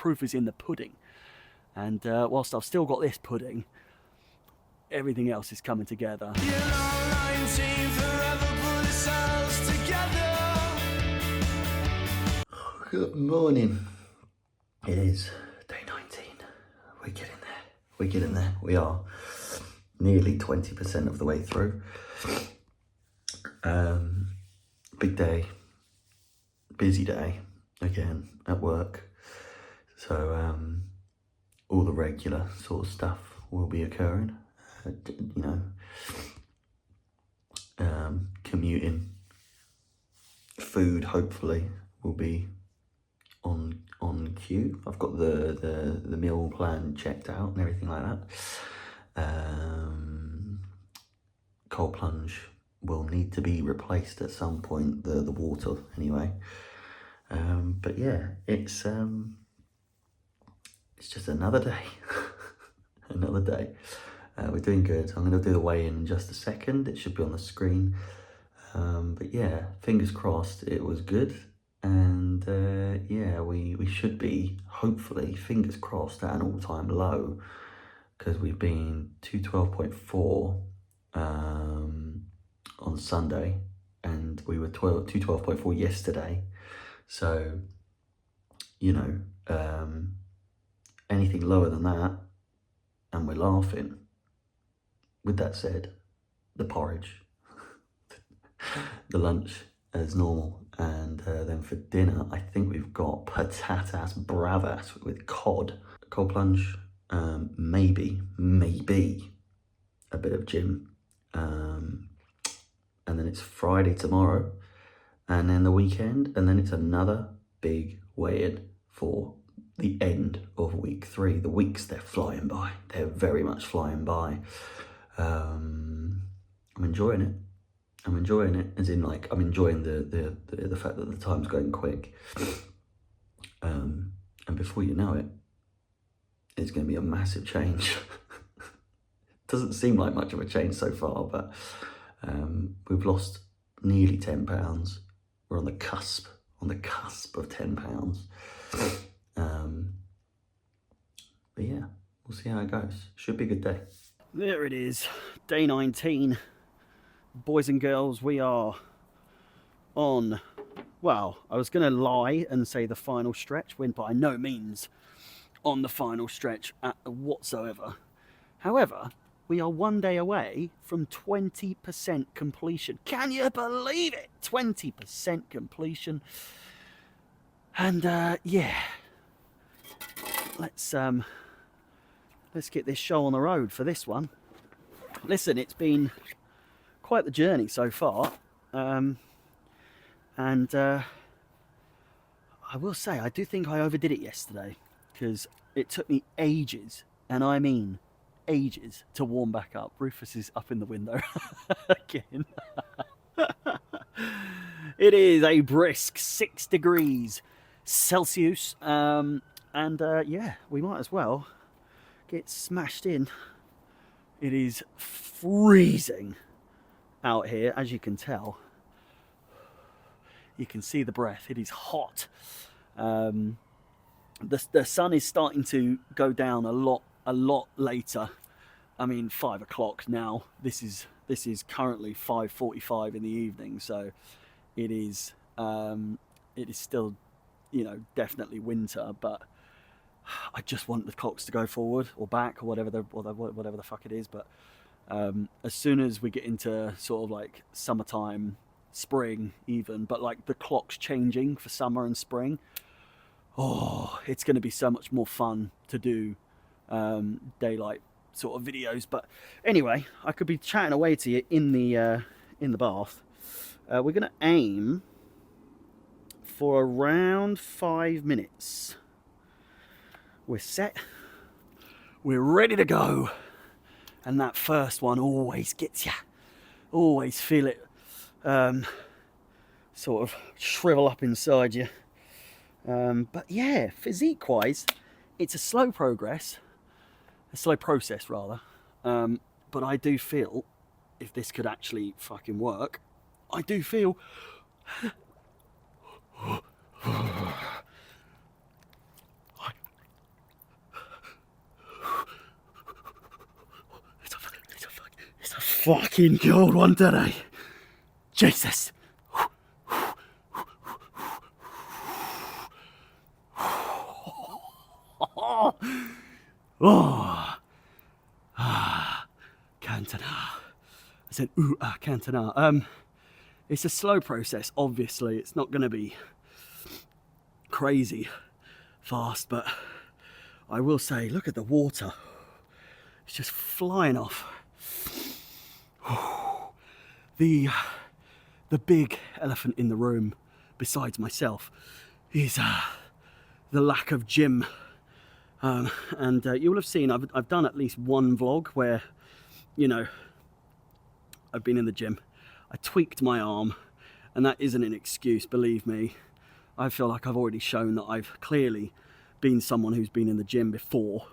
proof is in the pudding. And whilst I've still got this pudding, everything else is coming together. Good morning. It is day 19. We're getting there. We're getting there. We are nearly 20% of the way through. Big day. Busy day again at work. So all the regular sort of stuff will be occurring. Commuting. Food hopefully will be on cue. I've got the meal plan checked out and everything like that. Cold plunge will need to be replaced at some point, the water anyway. But yeah, it's just another day. Another day. We're doing good. I'm going to do the weigh-in in just a second. It should be on the screen. But yeah, fingers crossed it was good. And yeah, we should be, hopefully, fingers crossed, at an all-time low, because we've been 212.4 on Sunday, and we were 212.4 yesterday. So, anything lower than that, and we're laughing. With that said, the porridge, the lunch as normal, and then for dinner, I think we've got patatas bravas with cod, cold plunge, maybe a bit of gym, and then it's Friday tomorrow, and then the weekend, and then it's another big weigh-in for the end of week 3. The weeks, they're flying by. They're very much flying by. I'm enjoying it. I'm enjoying it, as in, like, I'm enjoying the fact that the time's going quick. And before you know it, it's going to be a massive change. Doesn't seem like much of a change so far, but we've lost nearly 10 pounds. We're on the cusp of 10 pounds. But yeah, we'll see how it goes. Should be a good day. There it is, day 19. Boys and girls, we are on, well, I was going to lie and say the final stretch. We're by no means on the final stretch whatsoever. However, we are one day away from 20% completion. Can you believe it? 20% completion. And yeah, let's get this show on the road for this one. Listen, it's been quite the journey so far, and I will say I do think I overdid it yesterday, because it took me ages, and I mean ages, to warm back up. Rufus is up in the window again. It is a brisk 6 degrees Celsius, and yeah, we might as well get smashed in. It is freezing out here, as you can tell. You can see the breath. It is hot. The sun is starting to go down a lot later. I mean, 5 o'clock now. This is currently 5:45 in the evening, so it is still, definitely winter, but I just want the clocks to go forward or back or whatever the fuck it is. But as soon as we get into sort of like summertime, spring even, but like the clocks changing for summer and spring, it's going to be so much more fun to do daylight sort of videos. But anyway, I could be chatting away to you in the bath. We're going to aim for around 5 minutes. We're set, we're ready to go, and that first one always gets you. Always feel it sort of shrivel up inside you. But yeah, physique wise, it's a slow process rather. But I do feel, if this could actually fucking work, I do feel fucking cold one today. Jesus. Oh. Cantona. I said, ooh, Cantona. It's a slow process, obviously. It's not going to be crazy fast, but I will say, look at the water. It's just flying off. The big elephant in the room, besides myself, is the lack of gym. And you will have seen I've done at least one vlog where, you know, I've been in the gym. I tweaked my arm, and that isn't an excuse, believe me. I feel like I've already shown that I've clearly been someone who's been in the gym before.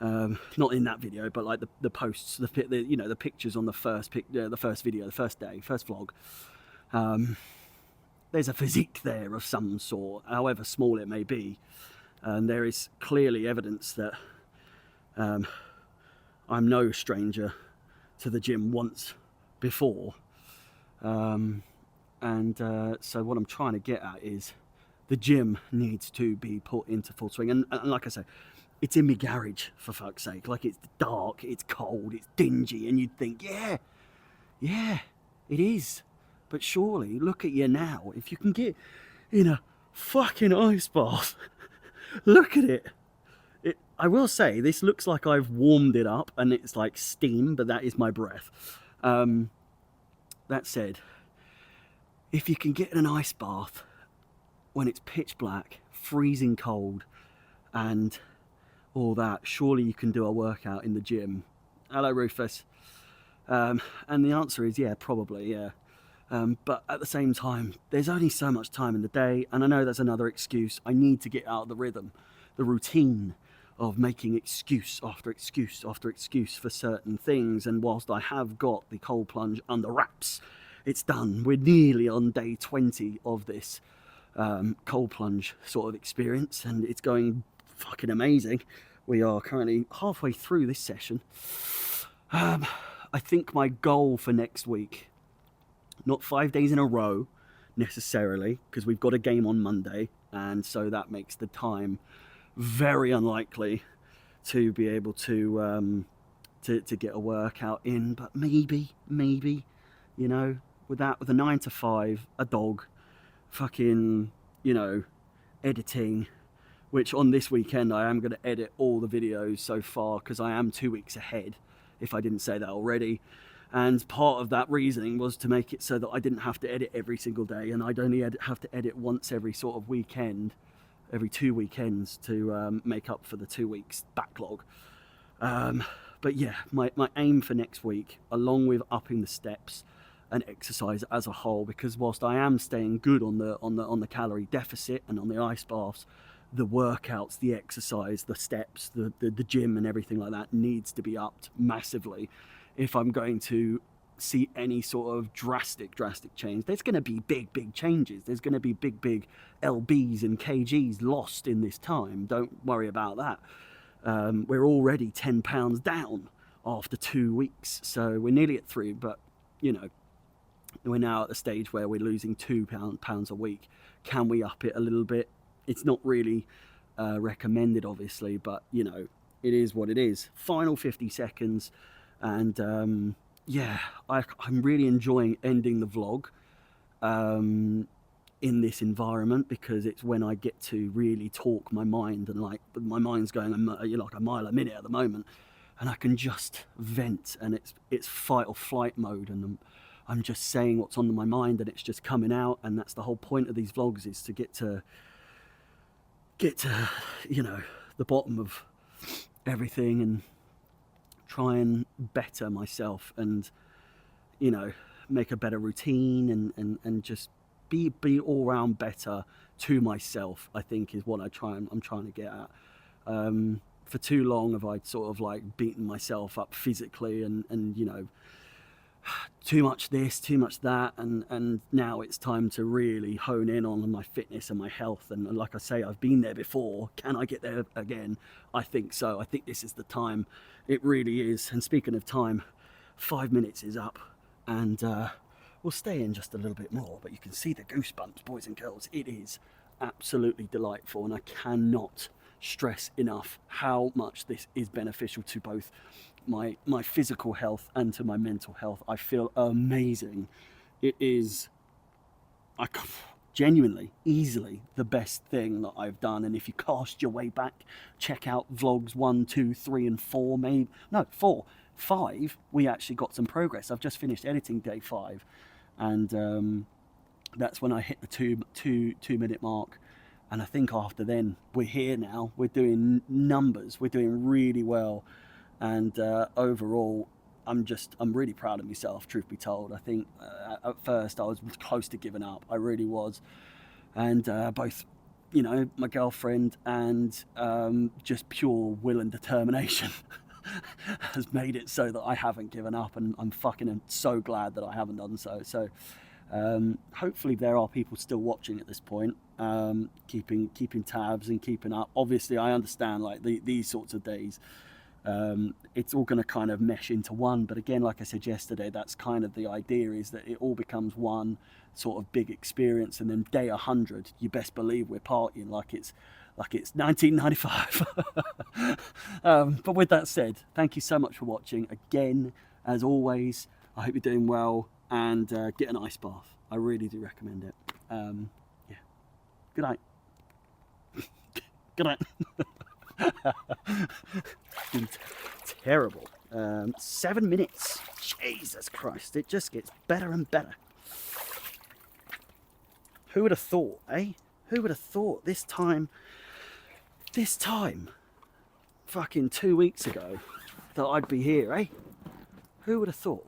Not in that video, but like the posts, the pictures on the first video, the first day, first vlog. There's a physique there of some sort, however small it may be, and there is clearly evidence that I'm no stranger to the gym once before. So what I'm trying to get at is the gym needs to be put into full swing, and like I say, it's in my garage, for fuck's sake. Like, it's dark, it's cold, it's dingy, and you'd think, yeah, it is. But surely, look at you now. If you can get in a fucking ice bath, look at it. I will say, this looks like I've warmed it up, and it's like steam, but that is my breath. That said, if you can get in an ice bath when it's pitch black, freezing cold, and all that, surely you can do a workout in the gym. Hello, Rufus. And the answer is yeah, probably, yeah. But at the same time, there's only so much time in the day, and I know that's another excuse. I need to get out of the rhythm, the routine of making excuse after excuse after excuse for certain things. And whilst I have got the cold plunge under wraps, it's done. We're nearly on day 20 of this cold plunge sort of experience, and it's going fucking amazing. We are currently halfway through this session. I think my goal for next week, not 5 days in a row necessarily, because we've got a game on Monday, and so that makes the time very unlikely to be able to get a workout in. But maybe, you know, with a 9 to 5, a dog, fucking, you know, editing, which on this weekend I am going to edit all the videos so far, because I am 2 weeks ahead, if I didn't say that already. And part of that reasoning was to make it so that I didn't have to edit every single day, and I'd only have to edit once every sort of weekend, every 2 weekends, to make up for the 2 weeks backlog. But yeah, my aim for next week, along with upping the steps and exercise as a whole, because whilst I am staying good on the calorie deficit and on the ice baths, the workouts, the exercise, the steps, the gym and everything like that needs to be upped massively if I'm going to see any sort of drastic change. There's going to be big changes. There's going to be big lbs and kgs lost in this time. Don't worry about that. We're already 10 pounds down after 2 weeks, so we're nearly at 3, but you know, we're now at the stage where we're losing 2 pounds a week. Can we up it a little bit? It's not really recommended, obviously, but you know, it is what it is. Final 50 seconds, and yeah, I'm really enjoying ending the vlog in this environment, because it's when I get to really talk my mind, and like my mind's going like a mile a minute at the moment, and I can just vent, and it's fight or flight mode, and I'm just saying what's on my mind, and it's just coming out. And that's the whole point of these vlogs, is to get to you know, the bottom of everything and try and better myself, and you know, make a better routine, and just be all round better to myself, I think, is what I'm trying to get at. For too long have I sort of like beaten myself up physically, and you know, too much this, too much that, and now it's time to really hone in on my fitness and my health. And like I say, I've been there before. Can I get there again? I think so. I think this is the time. It really is. And speaking of time, 5 minutes is up, and we'll stay in just a little bit more, but you can see the goosebumps, boys and girls. It is absolutely delightful, and I cannot stress enough how much this is beneficial to both my physical health and to my mental health. I feel amazing. It is genuinely, easily the best thing that I've done. And if you cast your way back, check out vlogs 1, 2, 3 and 4, maybe no 4, 5. We actually got some progress. I've just finished editing day 5, and that's when I hit the two minute mark. And I think after then, we're here now. We're doing numbers. We're doing really well. And overall, I'm really proud of myself, truth be told. I think at first I was close to giving up. I really was. And both, you know, my girlfriend and just pure will and determination has made it so that I haven't given up. And I'm fucking so glad that I haven't done so. So hopefully there are people still watching at this point, keeping tabs and keeping up. Obviously, I understand like these sorts of days, it's all going to kind of mesh into one. But again, like I said yesterday, that's kind of the idea, is that it all becomes one sort of big experience. And then day 100, you best believe we're partying like it's 1995. But with that said, thank you so much for watching. Again, as always, I hope you're doing well, and get an ice bath. I really do recommend it. Yeah. Good night. Good night. Terrible. 7 minutes. Jesus Christ, it just gets better and better. Who would have thought, eh? Who would have thought this time fucking 2 weeks ago that I'd be here, eh? Who would have thought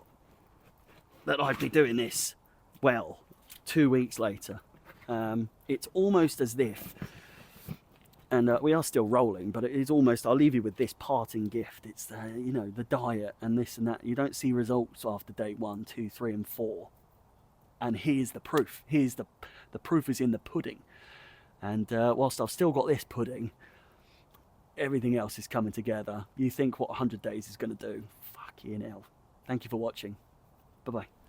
that I'd be doing this? Well, 2 weeks later. It's almost as if, and we are still rolling, but it is almost, I'll leave you with this parting gift. It's you know, the diet and this and that. You don't see results after day 1, 2, 3 and 4. And here's the proof. Here's the proof is in the pudding. And whilst I've still got this pudding, everything else is coming together. You think what 100 days is going to do? Fucking hell. Thank you for watching. Bye-bye.